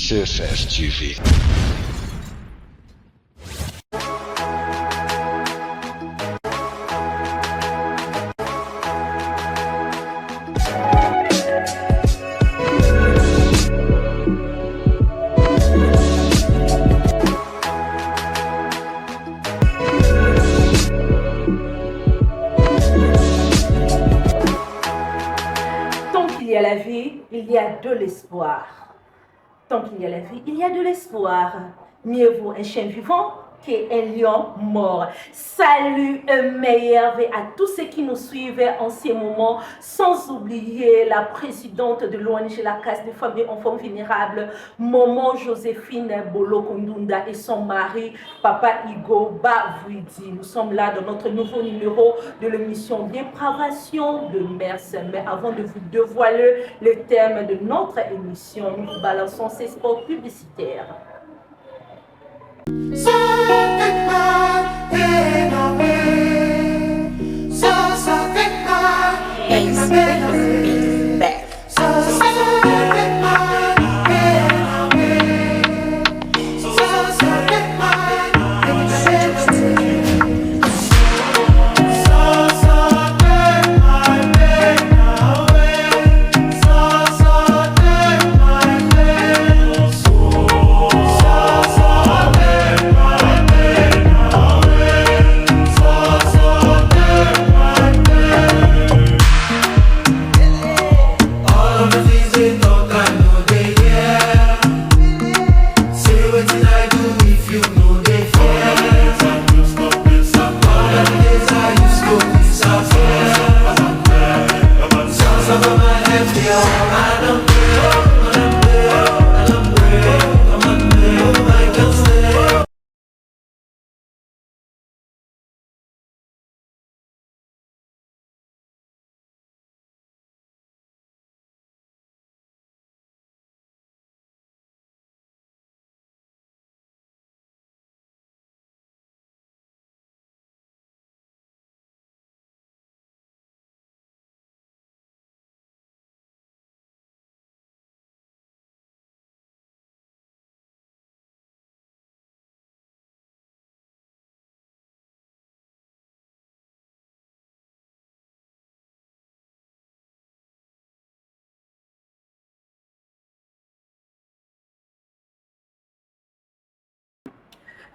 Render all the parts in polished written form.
CFF TV. La vie, il y a de l'espoir. Tant qu'il y a la vie, il y a de l'espoir. Mieux vaut un chien vivant qu'un lion mort. Salut, meilleur à tous ceux qui nous suivent en ces moments, sans oublier la présidente de l'ONG La Case des Femmes et Enfants Vulnérables, Maman Joséphine Bolo Kondunda et son mari, Papa Igo Bavouidi. Nous sommes là dans notre nouveau numéro de l'émission Dépravation de Mers. Mais avant de vous dévoiler le thème de notre émission, nous vous balançons ces spots publicitaires.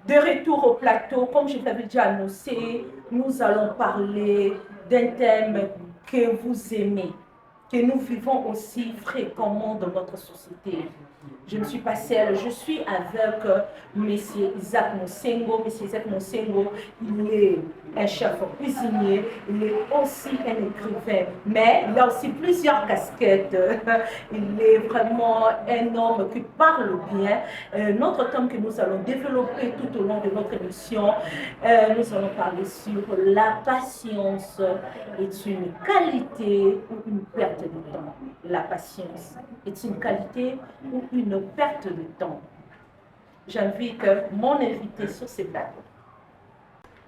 De retour au plateau, comme je l'avais déjà annoncé, nous allons parler d'un thème que vous aimez, que nous vivons aussi fréquemment dans notre société. Je ne suis pas seule, je suis avec M. Isaac Monsengo. M. Isaac Monsengo, il est un chef cuisinier, il est aussi un écrivain, mais il a aussi plusieurs casquettes. Il est vraiment un homme qui parle bien. Notre thème que nous allons développer tout au long de notre émission, nous allons parler sur la patience est une qualité ou une perte de temps. La patience est une qualité ou une perte de temps. J'invite mon invité sur ce plateau.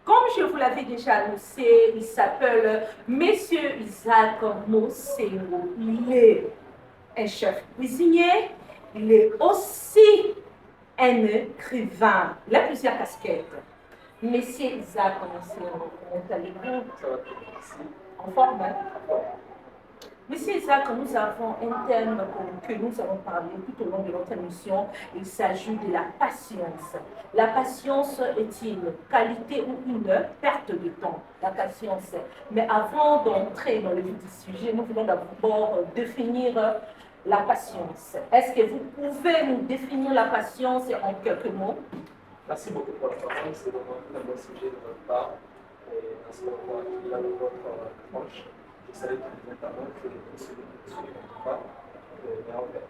Comme je vous l'avais déjà annoncé, il s'appelle Monsieur Isaac Monsengo. Il est un chef cuisinier, il est aussi un écrivain. Il a plusieurs casquettes. Monsieur Isaac Monsengo, comment allez-vous? En forme, hein? Monsieur Isaac, nous avons un thème que nous allons parler tout au long de notre émission. Il s'agit de la patience. La patience est une qualité ou une perte de temps? La patience. Mais avant d'entrer dans le vif du sujet, nous voulons d'abord définir la patience. Est-ce que vous pouvez nous définir la patience en quelques mots? Merci beaucoup pour la question. C'est vraiment un bon sujet de votre part. Et à ce moment-là, il y a votre tranche. Je savais que les internautes que vous suivez pas. Mais en fait.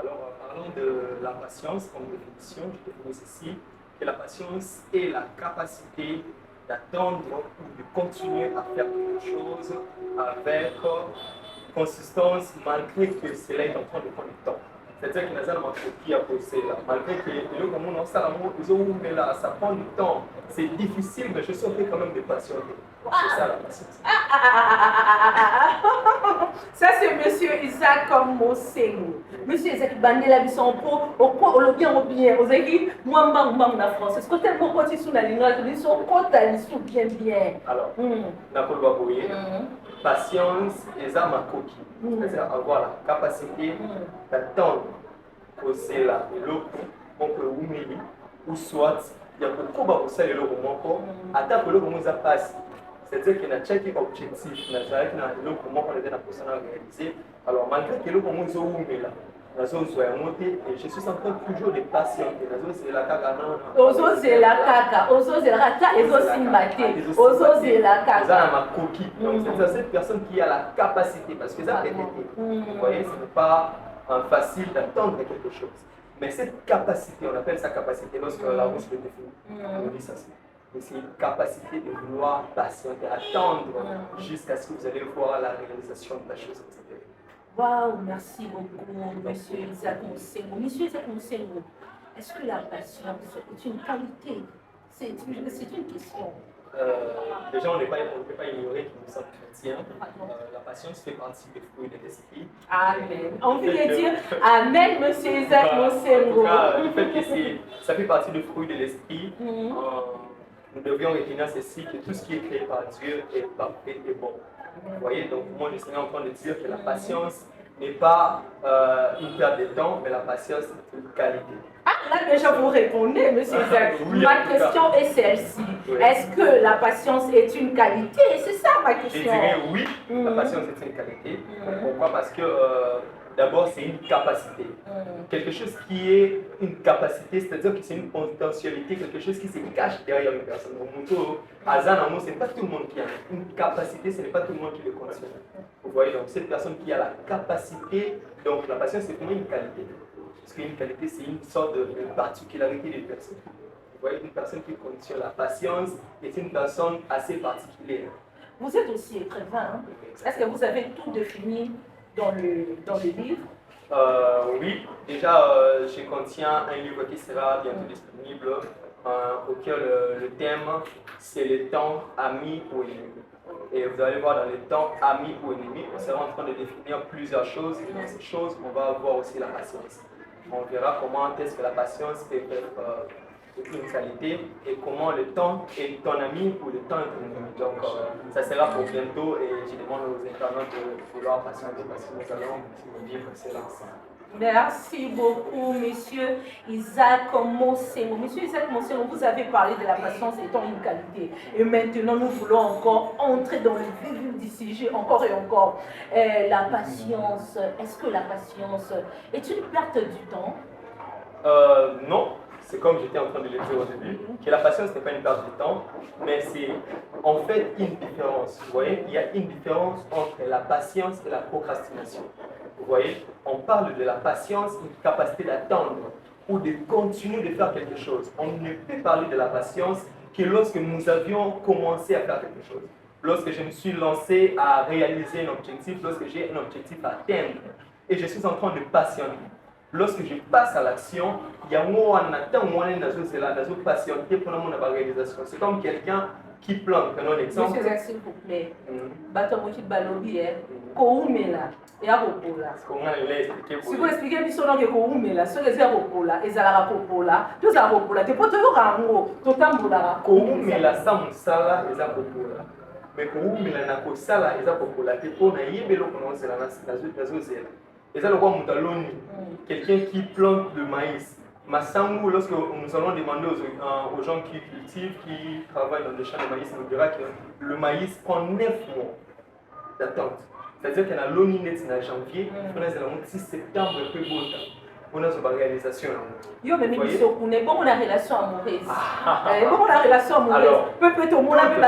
Alors, parlons de la patience comme définition. Je définis ceci que la patience est la capacité d'attendre ou de continuer à faire quelque chose avec consistance malgré que cela est en train de prendre du temps. C'est-à-dire que nous avons qui a posé là, malgré que nous là, ça prend du temps, c'est difficile, mais je suis quand même de patienter. C'est ça la patience. Ça c'est Monsieur Isaac Mosengo. Monsieur Isaac Bandela Bissampo, au quoi on bien ou bien, aux équipes, moi, la France. Est-ce que tu as beaucoup de sous la ligne, ils sont contents, bien bien. Alors, Nakolo Baboye, patience et ma coquille. C'est-à-dire avoir la capacité d'attendre que c'est là, on peut humilier, ou soit, il y a beaucoup de choses qui sont attends que l'eau passe. C'est-à-dire qu'il y a chaque objectif, il y a l'eau comment on est dans la personne à réaliser. Alors, malgré que l'eau comment ils ont humilié là, et je suis en train toujours de patienter. C'est la caca, non? Ozo c'est la caca, ozo c'est la caca, et ozo c'est ozo c'est la caca. Ça, ma coquille. Donc, c'est cette personne qui a la capacité, parce que ça peut être, vous voyez, ce n'est pas facile d'attendre quelque chose. Mais cette capacité, on appelle ça capacité lorsque la rousse le définit. On dit ça. C'est une capacité de vouloir patienter, attendre jusqu'à ce que vous allez voir la réalisation de la chose, etc. Waouh, merci beaucoup, monsieur Isaac Mosengo. Monsieur Isaac Mosengo, est-ce que la patience est une qualité? C'est une question. Déjà, on ne peut pas ignorer que nous sommes chrétiens. La patience fait partie des fruits de l'esprit. Amen. On peut dire Amen, monsieur Isaac Mosengo. Le fait que ça fait partie des fruits de l'esprit, nous devions retenir ceci, que tout ce qui est créé par Dieu est parfait et bon. Vous voyez, donc moi je serais en train de dire que la patience n'est pas une perte de temps, mais la patience est une qualité. Ah, là déjà vous répondez, monsieur Isaac. Ma question est celle-ci. Oui. Est-ce que la patience est une qualité? C'est ça ma question. Je dirais oui, la patience est une qualité. Pourquoi? Parce que d'abord c'est une capacité. Quelque chose qui est une capacité, c'est-à-dire que c'est une potentialité, quelque chose qui se cache derrière une personne. Ce n'est pas tout le monde qui a une capacité, ce n'est pas tout le monde qui le contient. Vous voyez, donc cette personne qui a la capacité, donc la patience c'est vraiment une qualité. Parce qu'une qualité, c'est une sorte de particularité d'une personne. Vous voyez, une personne qui contient la patience est une personne assez particulière. Vous êtes aussi écrivain. Est-ce que vous avez tout défini dans le livre? Oui, déjà, je contiens un livre qui sera bientôt disponible, auquel le thème, c'est le temps ami ou ennemi. Et vous allez voir dans les temps ami ou ennemi, on sera en train de définir plusieurs choses. Et dans ces choses, on va voir aussi la patience. On verra comment est-ce que la patience peut être une qualité et comment le temps est ton ami ou le temps est ton ennemi. Donc, ça sera pour bientôt et je demande aux internautes de vouloir patienter parce que nous allons vivre cela ensemble. Merci beaucoup, monsieur Isaac Mosengo. Monsieur Isaac Mosengo, vous avez parlé de la patience étant une qualité. Et maintenant, nous voulons encore entrer dans le vif du sujet, encore et encore. La patience, est-ce que la patience est une perte du temps? Non, c'est comme j'étais en train de le dire au début, que la patience n'est pas une perte de temps, mais c'est en fait une différence. Vous voyez, il y a une différence entre la patience et la procrastination. Vous voyez, on parle de la patience, une capacité d'attendre ou de continuer de faire quelque chose. On ne peut parler de la patience que lorsque nous avions commencé à faire quelque chose. Lorsque je me suis lancé à réaliser un objectif, lorsque j'ai un objectif à atteindre et je suis en train de patienter. Lorsque je passe à l'action, il y a un patienter pour mon réalisation. C'est comme quelqu'un qui plante, prenons l'exemple. Monsieur Zach, s'il vous plaît, Batomochi Balobi, Koumela, et Aropola. Si vous expliquez que son nom est Koumela, ce que c'est Aropola, et Zala Popola, tous Aropola, tu peux te rendre, tout Tambola. Koumela, Samsala, et Aropola. Mais Koumela, Nakosala, et Aropola, tu peux naïbe le prononcer la zone. Et ça, le roi Moutaloni, quelqu'un qui plante le maïs. Massangu, lorsque nous allons demander aux gens qui cultivent, qui travaillent dans les champs de maïs, on dira que le maïs prend 9 mois d'attente. C'est-à-dire qu'il y a l'oni net en janvier, on a 6 septembre, peu beau temps. On a une réalisation. Yo, mais on est bon, on a relation amoureuse. Bon, on a relation amoureuse. Peut-être au monde, le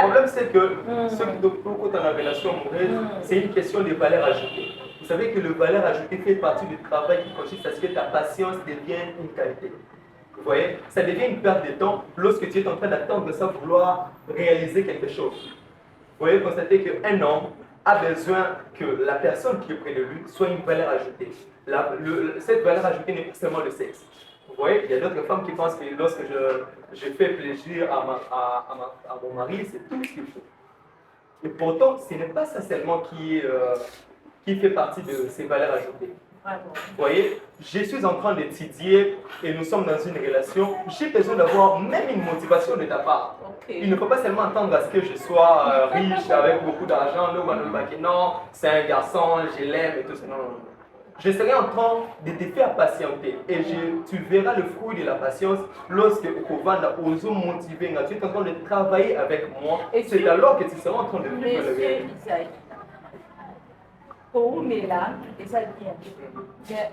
problème, c'est que ceux qui ont une relation amoureuse, c'est une question de valeur ajoutée. Vous savez que le valeur ajoutée fait partie du travail qui consiste à ce que ta patience devienne une qualité. Vous voyez, ça devient une perte de temps lorsque tu es en train d'attendre sans vouloir réaliser quelque chose. Vous voyez, constatez qu'un homme a besoin que la personne qui est près de lui soit une valeur ajoutée. Cette valeur ajoutée n'est pas seulement le sexe. Vous voyez, il y a d'autres femmes qui pensent que lorsque je fais plaisir à mon mari, c'est tout ce qu'il faut. Et pourtant, ce n'est pas ça seulement qui fait partie de ces valeurs ajoutées. Vous voyez, je suis en train d'étudier et nous sommes dans une relation. J'ai besoin d'avoir même une motivation de ta part. Okay. Il ne faut pas seulement attendre à ce que je sois riche, avec beaucoup d'argent. Non, c'est un garçon, je l'aime et tout ça. Non, non, non. Je serai en train de te faire patienter et tu verras le fruit de la patience lorsque Okovanda oso motivé. Tu es en train de travailler avec moi. C'est alors que tu seras en train de vivre le réel. Pour mais là, déjà bien.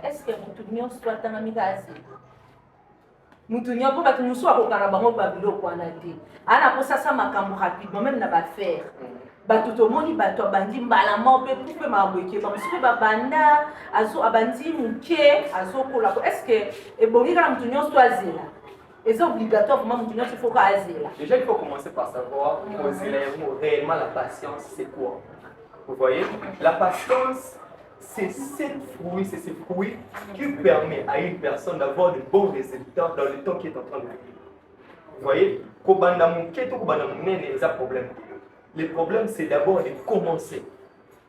Est-ce que nous soit dans la migration? Nous tenions pour que nous soyons au Carabango Babylone pour Anadi. Ana pour ça makambo rapidement même na ba faire. Ba tout le monde ba to bandi mbala mo pe pour ma boyeke ba monsieur ba banda azo abandi muke azo kola. Est-ce que et bon il y a nous tenions soit zéla. Et c'est obligatoire pour moi nous tenions il faut ka zéla. Déjà il faut commencer par savoir réellement la patience c'est quoi. Vous voyez, la patience, c'est ce fruit qui permet à une personne d'avoir de bons résultats dans le temps qui est en train de vivre. Vous voyez, c'est un problème. Le problème, c'est d'abord de commencer.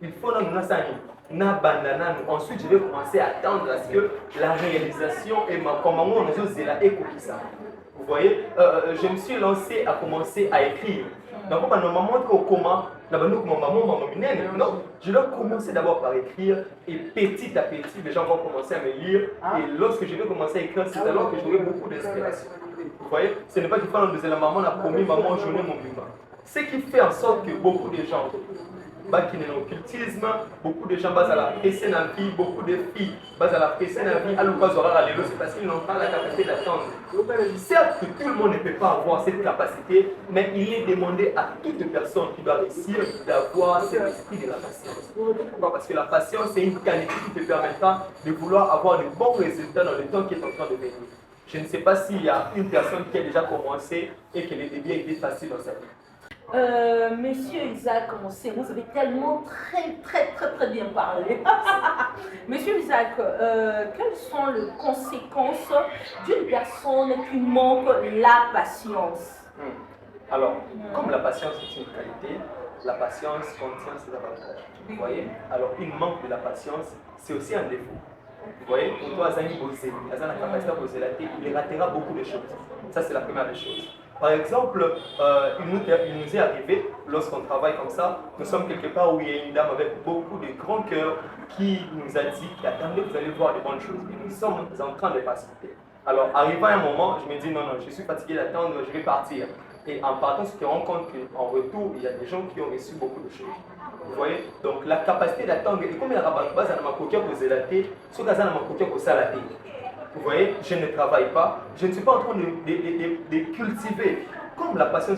Il faut ensuite, je vais commencer à attendre à ce que la réalisation et comment on est là et ça. Vous voyez, je me suis lancé à commencer à écrire. Donc, comment non, je dois commencer d'abord par écrire et petit à petit, les gens vont commencer à me lire. Et lorsque je vais commencer à écrire, c'est alors que j'aurai beaucoup d'inspiration. Vous voyez, ce n'est pas qu'il faut nous la maman a promis, maman, journée, mon vivant. Ce qui fait en sorte que beaucoup de gens, qui sont dans l'occultisme, beaucoup de gens basent à la pression dans la vie, beaucoup de filles basent à la pression dans la vie, à l'occasion c'est parce qu'ils n'ont pas la capacité d'attendre. Certes que tout le monde ne peut pas avoir cette capacité, mais il est demandé à toute personne qui doit réussir d'avoir cet esprit de la patience. Pourquoi? Parce que la patience, c'est une qualité qui te permettra de vouloir avoir de bons résultats dans le temps qui est en train de venir. Je ne sais pas s'il y a une personne qui a déjà commencé et que le début a été facile dans sa vie. Monsieur Isaac, vous avez tellement très bien parlé. Monsieur Isaac, quelles sont les conséquences d'une personne qui manque la patience? Alors, comme la patience est une qualité, la patience contient ses avantages. Vous voyez? Alors, une manque de la patience, c'est aussi un défaut. Vous voyez? Pour toi, Azani Bosé, Azani a la capacité à poser la tête, il ratera beaucoup de choses. Ça, c'est la première des choses. Par exemple, il nous est arrivé, lorsqu'on travaille comme ça, nous sommes quelque part où il y a une dame avec beaucoup de grand cœur qui nous a dit attendez, vous allez voir de bonnes choses. Et nous sommes en train de patienter. Alors, arrivant à un moment, je me dis non, je suis fatigué d'attendre, je vais partir. Et en partant, je me rends compte qu'en retour, il y a des gens qui ont reçu beaucoup de choses. Vous voyez? Donc, la capacité d'attendre, et comme il y a ma coquille posé la tête, ce qu'il y a ma coquille posé la tête. Vous voyez, je ne travaille pas, je ne suis pas en train de cultiver. Comme la patience,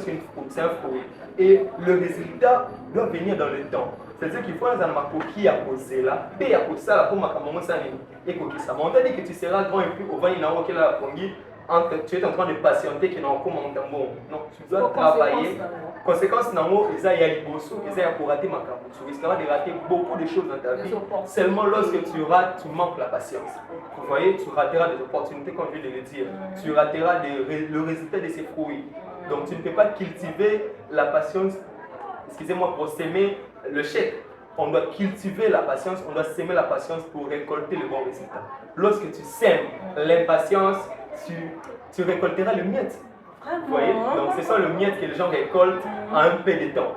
c'est un fruit. Et le résultat doit venir dans le temps. C'est-à-dire qu'il faut avoir ma coquille à poser là, et à poser ça pour ma maman, ça et coquille ça. Mais on t'a dit que tu seras grand et puis au vent, il y a tu es en train de patienter qui n'a pas bon. Non, tu dois travailler. Conséquence, il y a les bossos, il y a pour rater ma caméra. Tu risqueras de rater beaucoup de choses dans ta vie. Seulement lorsque tu rates, tu manques la patience. Vous voyez, tu rateras des opportunités, comme je viens de le dire. Tu rateras le résultat de ces fruits. Donc tu ne peux pas cultiver la patience, excusez-moi, pour s'aimer le chèque. On doit cultiver la patience, on doit s'aimer la patience pour récolter le bon résultat. Lorsque tu sèmes l'impatience, tu récolteras le miette. Vous voyez? Donc c'est ça le miette que les gens récoltent en un peu de temps.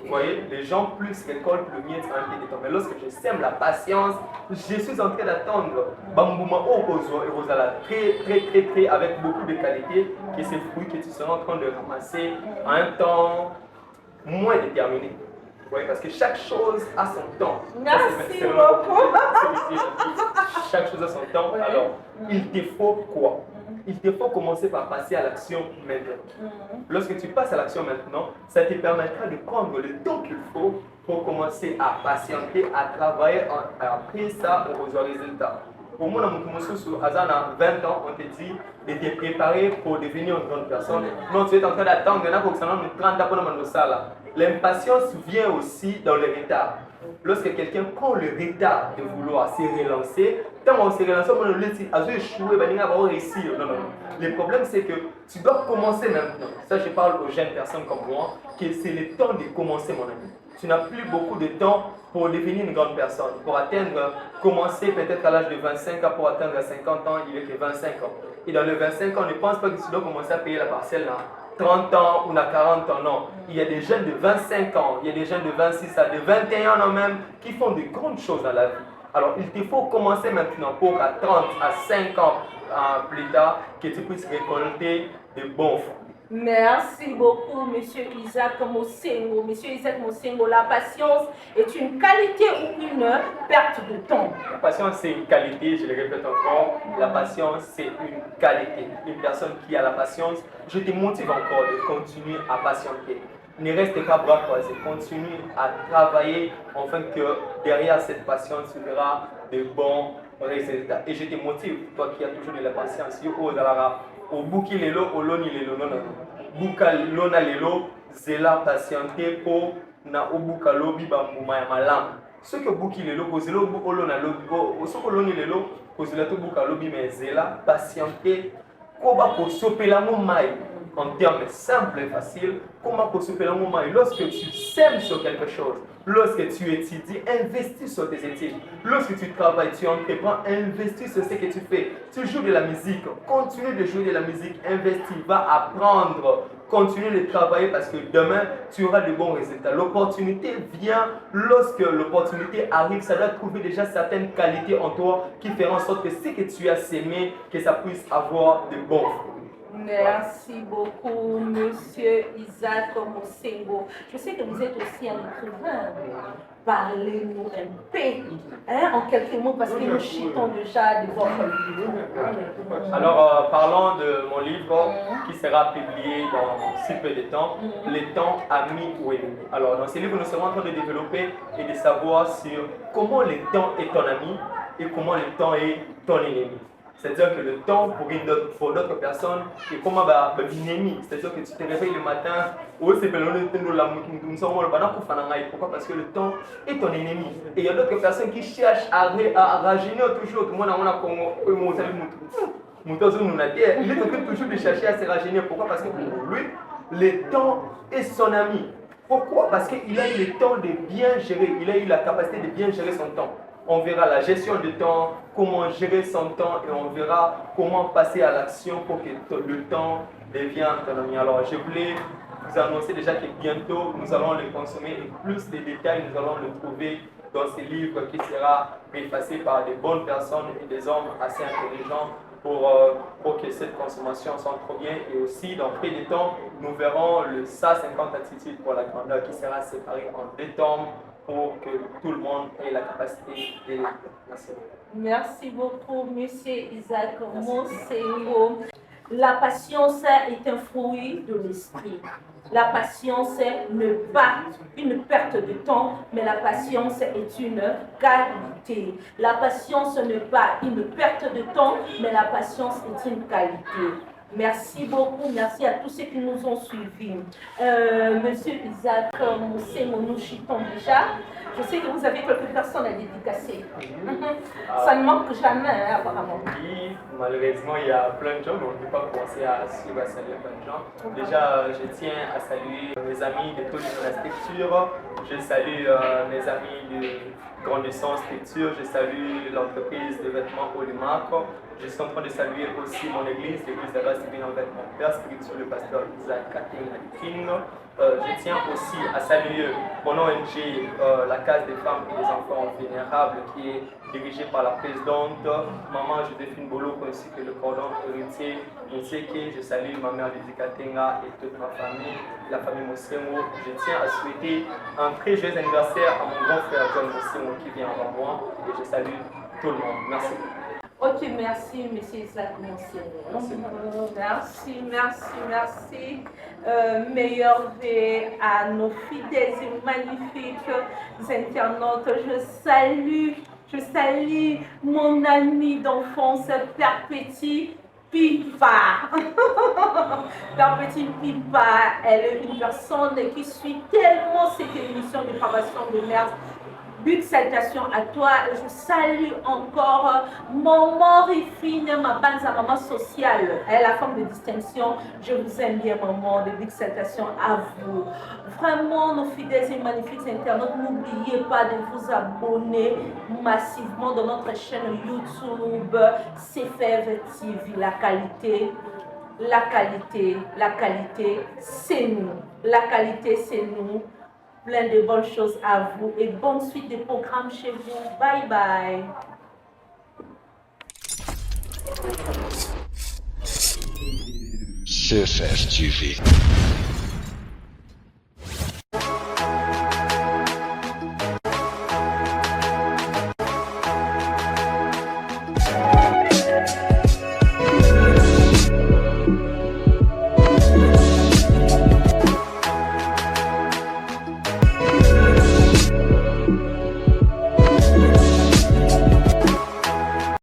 Vous voyez? Les gens plus récoltent le miette en un peu de temps. Mais lorsque je sème la patience, je suis en train d'attendre Bambouma Orozala très avec beaucoup de qualité, que ces fruits que tu seras en train de ramasser en un temps moins déterminé. Oui, parce que chaque chose a son temps. Merci beaucoup. Chaque chose a son temps. Alors, il te faut quoi? Il te faut commencer par passer à l'action maintenant. Lorsque tu passes à l'action maintenant, ça te permettra de prendre le temps qu'il faut pour commencer à patienter, à travailler. Après ça, on reçoit le résultat. Au moins, à 20 ans, on te dit de te préparer pour devenir une grande personne. Non, tu es en train d'attendre, il y en a pour que ça nous 30 ans pour nous ça là. L'impatience vient aussi dans le retard. Lorsque quelqu'un prend le retard de vouloir se relancer, quand on se relance, on le dit, à échouer, on va réussir. Non, non, non. Le problème, c'est que tu dois commencer maintenant. Ça, je parle aux jeunes personnes comme moi, que c'est le temps de commencer, mon ami. Tu n'as plus beaucoup de temps pour devenir une grande personne. Pour atteindre, commencer peut-être à l'âge de 25 ans, pour atteindre 50 ans, il est que 25 ans. Et dans les 25 ans, ne pense pas que tu dois commencer à payer la parcelle là. 30 ans ou à 40 ans, non. Il y a des jeunes de 25 ans, il y a des jeunes de 26 ans, de 21 ans même, qui font de grandes choses dans la vie. Alors, il te faut commencer maintenant pour qu'à 30, à 5 ans plus tard, que tu puisses récolter de bons fruits. Merci beaucoup, Monsieur Isaac Mosengo. Monsieur Isaac Mosengo, la patience est une qualité ou une perte de temps? La patience, c'est une qualité, je le répète encore. La patience, c'est une qualité. Une personne qui a la patience, je te motive encore de continuer à patienter. Ne reste pas bras croisés, continue à travailler afin que derrière cette patience, tu verras de bons résultats. Et je te motive, toi qui as toujours de la patience, au buki lelo, au loni lelo, non, non. Buka lona lelo, zela patiente po na obuka lobi ba muma ya malam. Ce que buki lelo, ko zelo olona lobi, ce que loni lelo, ko zela to buka lobi mais zela patiente ko ba ko sopela mo mai. En termes simples et faciles, comment construire un moment? Lorsque tu sèmes sur quelque chose, lorsque tu étudies, investis sur tes études. Lorsque tu travailles, tu entreprends, investis sur ce que tu fais. Tu joues de la musique, continue de jouer de la musique, investis, va apprendre, continue de travailler parce que demain, tu auras de bons résultats. L'opportunité vient lorsque l'opportunité arrive, ça doit trouver déjà certaines qualités en toi qui feront en sorte que ce que tu as sémé, que ça puisse avoir de bons fruits. Merci beaucoup, Monsieur Isaac Mosengo. Je sais que vous êtes aussi un écrivain. Parlez-nous un peu, en quelques mots, parce que nous chutons déjà de votre livre. Alors, parlons de mon livre qui sera publié dans si peu de temps, Les temps amis ou ennemis. Alors, dans ce livre, nous sommes en train de développer et de savoir sur comment le temps est ton ami et comment le temps est ton ennemi. C'est-à-dire que le temps, pour d'autres personnes, est comme un ennemi. C'est-à-dire que tu te réveilles le matin, pourquoi? Parce que le temps est ton ennemi. Et il y a d'autres personnes qui cherchent à rajeunir toujours. Il est en train toujours de chercher à se rajeunir. Pourquoi? Parce que pour lui, le temps est son ami. Pourquoi? Parce qu'il a eu le temps de bien gérer, il a eu la capacité de bien gérer son temps. On verra la gestion du temps, comment gérer son temps et on verra comment passer à l'action pour que le temps devienne ton ami. Alors, je voulais vous annoncer déjà que bientôt, nous allons le consommer et plus de détails, nous allons le trouver dans ce livre qui sera préfacé par des bonnes personnes et des hommes assez intelligents pour que cette consommation soit trop bien. Et aussi, dans peu de temps, nous verrons le SA50 attitudes pour la grandeur qui sera séparé en 2 tomes pour que tout le monde ait la capacité de lire. Merci. Merci beaucoup, Monsieur Isaac Mosengo. La patience est un fruit de l'esprit. La patience n'est pas une perte de temps, mais la patience est une qualité. La patience n'est pas une perte de temps, mais la patience est une qualité. Merci beaucoup, merci à tous ceux qui nous ont suivis. Monsieur Isaac Mosengo, nous chutons déjà. Je sais que vous avez quelques personnes à dédicacer. Ça ne manque jamais, apparemment. Oui, malheureusement, il y a plein de gens, mais on ne peut pas commencer à suivre, à saluer plein de gens. Déjà, je tiens à saluer mes amis de toute la structure. Je salue mes amis de Grande Essence Structure. Je salue l'entreprise de vêtements Olimark. Je suis en train de saluer aussi mon église, l'église de la Civile en vêtements père spirituel, le pasteur Isaac Katin King. Je tiens aussi à saluer mon ONG, la Case des femmes et des enfants vulnérables, qui est dirigée par la présidente Maman Joséphine Bolo, ainsi que le cordon héritier Mousseke. Je salue ma mère Lydie Katenga et toute ma famille, la famille Mosengo. Je tiens à souhaiter un très joyeux anniversaire à mon grand frère John Mosengo qui vient avant moi et je salue tout le monde. Merci. Ok, merci, Monsieur Isaac Mosengo. Merci. Meilleur vœu à nos fidèles et magnifiques internautes. Je salue mon ami d'enfance, Père Petit Pipa. Père Petit Pipa, elle est une personne qui suit tellement cette émission de formation de mère. Big salutations à toi. Je salue encore maman Rifine, ma banza, maman sociale. Elle est la femme de distinction. Je vous aime bien, maman. De big salutations à vous. Vraiment, nos fidèles et magnifiques internautes, n'oubliez pas de vous abonner massivement dans notre chaîne YouTube CFEV TV. La qualité, c'est nous. La qualité, c'est nous. Plein de bonnes choses à vous et bonne suite de programmes chez vous. Bye bye. CFF TV.